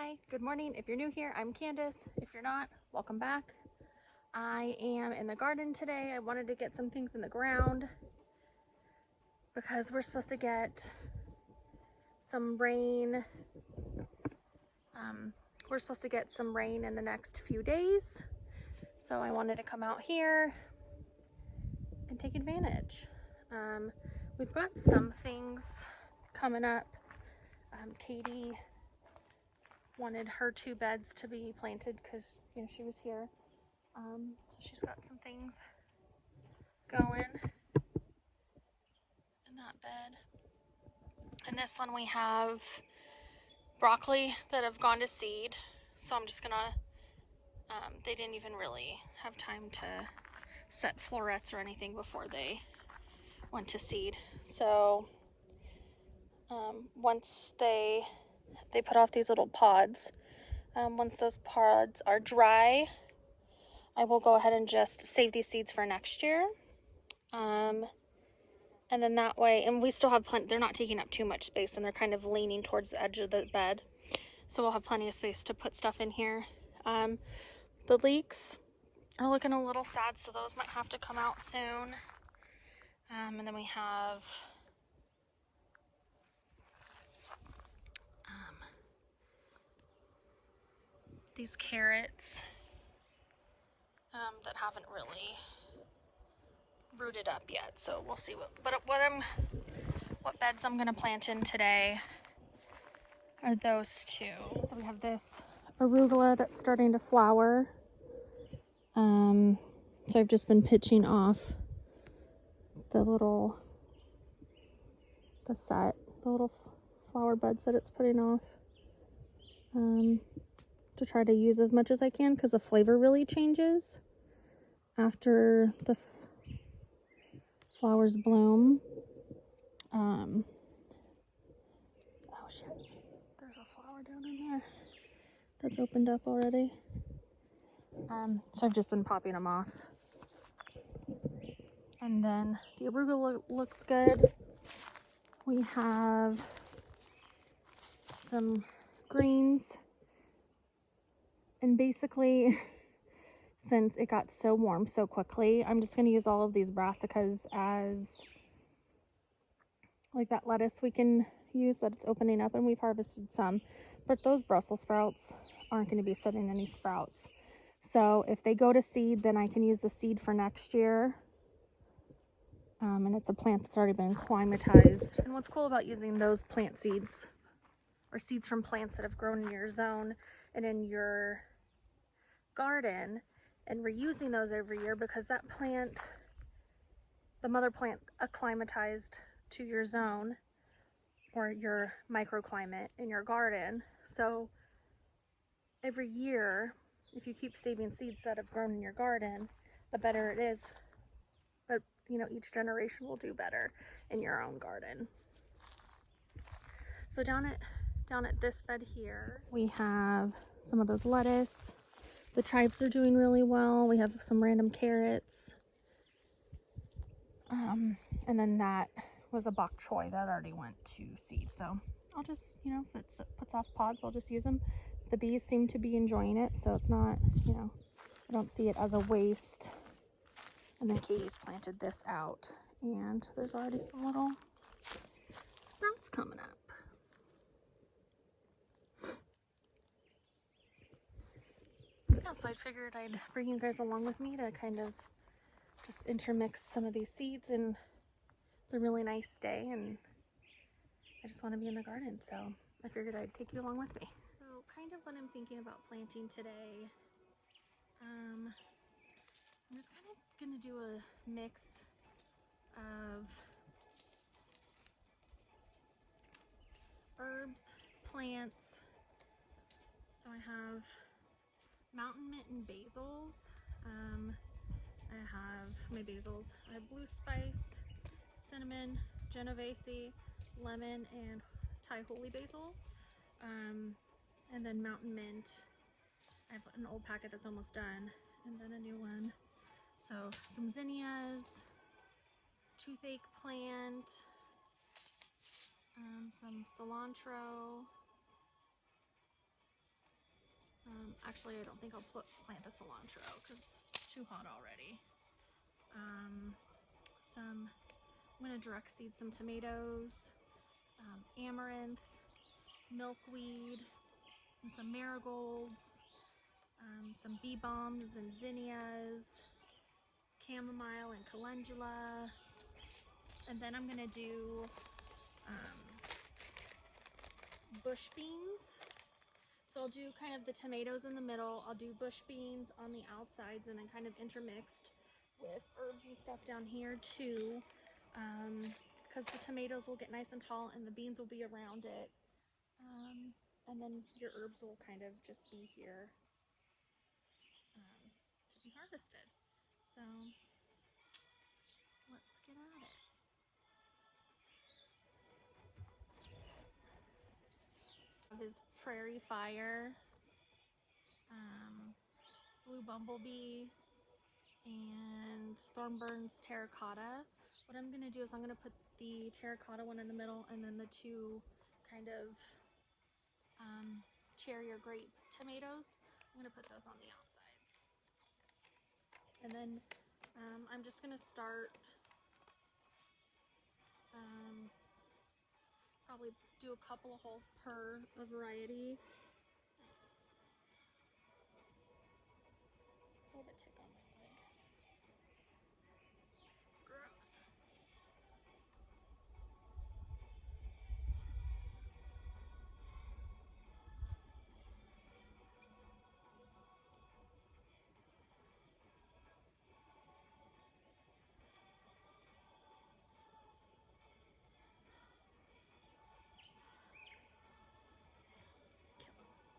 Hi, good morning. If you're new here, I'm Candace. If you're not, welcome back. I am in the garden today. I wanted to get some things in the ground because we're supposed to get some rain. We're supposed to get some rain in the next few days. So I wanted to come out here and take advantage. We've got some things coming up. Katie wanted her 2 beds to be planted because she was here. So she's got some things going in that bed. And this one we have broccoli that have gone to seed. So I'm just gonna, they didn't even really have time to set florets or anything before they went to seed. So once they put off these little pods, once those pods are dry, I will go ahead and just save these seeds for next year. And then that way, and we still have plenty, they're not taking up too much space and they're kind of leaning towards the edge of the bed. So we'll have plenty of space to put stuff in here. The leeks are looking a little sad, so those might have to come out soon. And then we have these carrots that haven't really rooted up yet. So we'll see what beds I'm gonna plant in today are those 2. So we have this arugula that's starting to flower. So I've just been pitching off the little flower buds that it's putting off to try to use as much as I can, because the flavor really changes after the flowers bloom. Oh shit, there's a flower down in there that's opened up already. So I've just been popping them off. And then the arugula looks good. We have some greens. And basically, since it got so warm so quickly, I'm just going to use all of these brassicas as like that lettuce we can use that it's opening up, and we've harvested some. But those Brussels sprouts aren't going to be setting any sprouts. So if they go to seed, then I can use the seed for next year. And it's a plant that's already been acclimatized. And what's cool about using those plant seeds, or seeds from plants that have grown in your zone and in your garden, and reusing those every year, because that plant, the mother plant, acclimatized to your zone or your microclimate in your garden. So every year, if you keep saving seeds that have grown in your garden, the better it is. But each generation will do better in your own garden. So down at this bed here, we have some of those lettuce. The chives are doing really well. We have some random carrots. And then that was a bok choy that already went to seed. So I'll just, if it puts off pods, I'll just use them. The bees seem to be enjoying it, so it's not, I don't see it as a waste. And then Katie's planted this out, and there's already some little sprouts coming up. Yeah, so I figured I'd bring you guys along with me to kind of just intermix some of these seeds, and it's a really nice day and I just want to be in the garden, so I figured I'd take you along with me. So kind of what I'm thinking about planting today, I'm just kind of going to do a mix of herbs, plants. So I have mountain mint and basils. I have my basils. I have blue spice, cinnamon, genovese, lemon, and Thai holy basil. And then mountain mint. I have an old packet that's almost done, and then a new one. So some zinnias, toothache plant, some cilantro, Actually, I don't think I'll plant the cilantro because it's too hot already. I'm gonna direct seed some tomatoes, amaranth, milkweed, and some marigolds, some bee balms and zinnias, chamomile and calendula, and then I'm gonna do bush beans. So I'll do kind of the tomatoes in the middle, I'll do bush beans on the outsides, and then kind of intermixed with herbs and stuff down here too, because the tomatoes will get nice and tall and the beans will be around it, and then your herbs will kind of just be here to be harvested. So let's get at it. His prairie fire, blue bumblebee, and Thornburn's terracotta. What I'm gonna do is I'm gonna put the terracotta one in the middle, and then the two kind of cherry or grape tomatoes, I'm gonna put those on the outsides. And then I'm just gonna start probably do a couple of holes per variety. A little bit tick on my leg. Gross.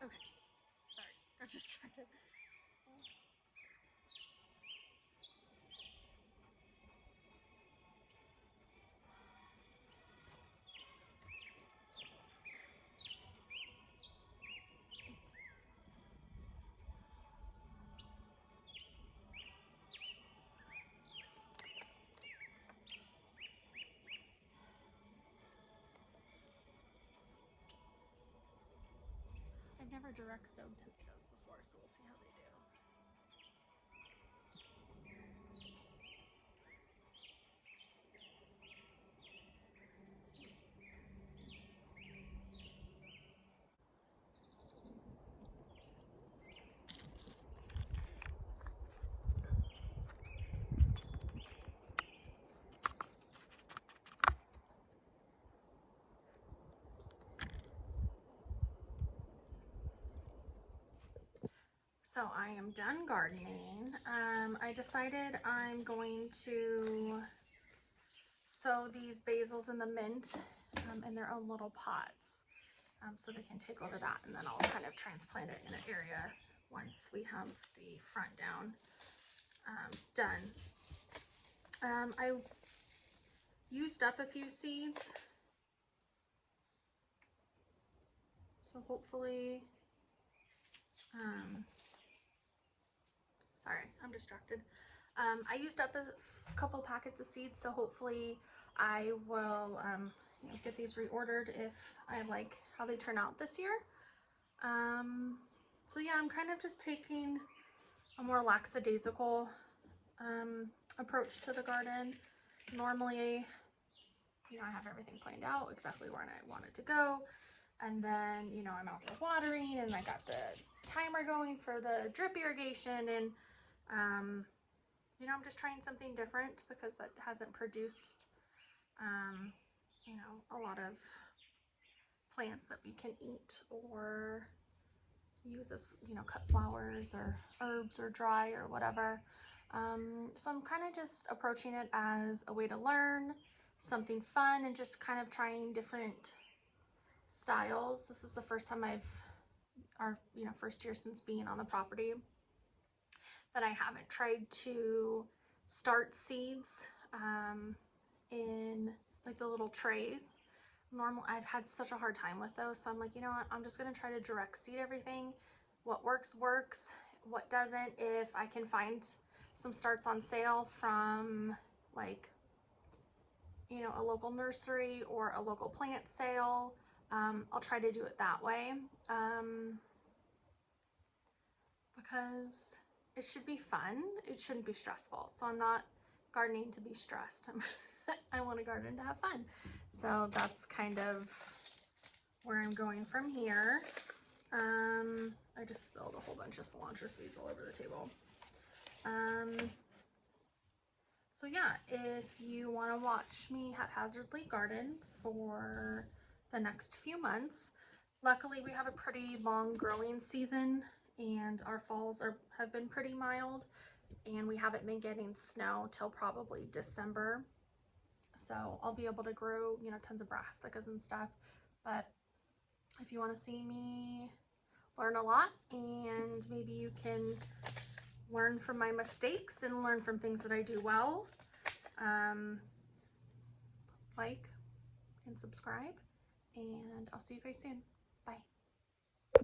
Okay, sorry, got distracted. I've never direct sowed tomatoes before, so we'll see how they do. So I am done gardening. I decided I'm going to sow these basils and the mint in their own little pots, so they can take over that, and then I'll kind of transplant it in an area once we have the front down done. I used up a few seeds, so hopefully, sorry, I'm distracted. I used up a couple packets of seeds, so hopefully I will get these reordered if I like how they turn out this year. So yeah, I'm kind of just taking a more lackadaisical approach to the garden. Normally, I have everything planned out exactly where I want it to go, and then I'm out there watering, and I got the timer going for the drip irrigation, and I'm just trying something different because that hasn't produced a lot of plants that we can eat or use as cut flowers or herbs or dry or whatever. So I'm kind of just approaching it as a way to learn something fun and just kind of trying different styles. This is the first time our first year since being on the property, that I haven't tried to start seeds in like the little trays. Normally, I've had such a hard time with those, so I'm like, you know what, I'm just gonna try to direct seed everything. What works, what doesn't. If I can find some starts on sale from like a local nursery or a local plant sale, I'll try to do it that way. because it should be fun. It shouldn't be stressful. So I'm not gardening to be stressed. I want to garden to have fun. So that's kind of where I'm going from here. I just spilled a whole bunch of cilantro seeds all over the table. So yeah, if you want to watch me haphazardly garden for the next few months, luckily we have a pretty long growing season and our falls have been pretty mild, and we haven't been getting snow till probably December. So I'll be able to grow, you know, tons of brassicas and stuff. But if you want to see me learn a lot, and maybe you can learn from my mistakes and learn from things that I do well, like and subscribe, and I'll see you guys soon.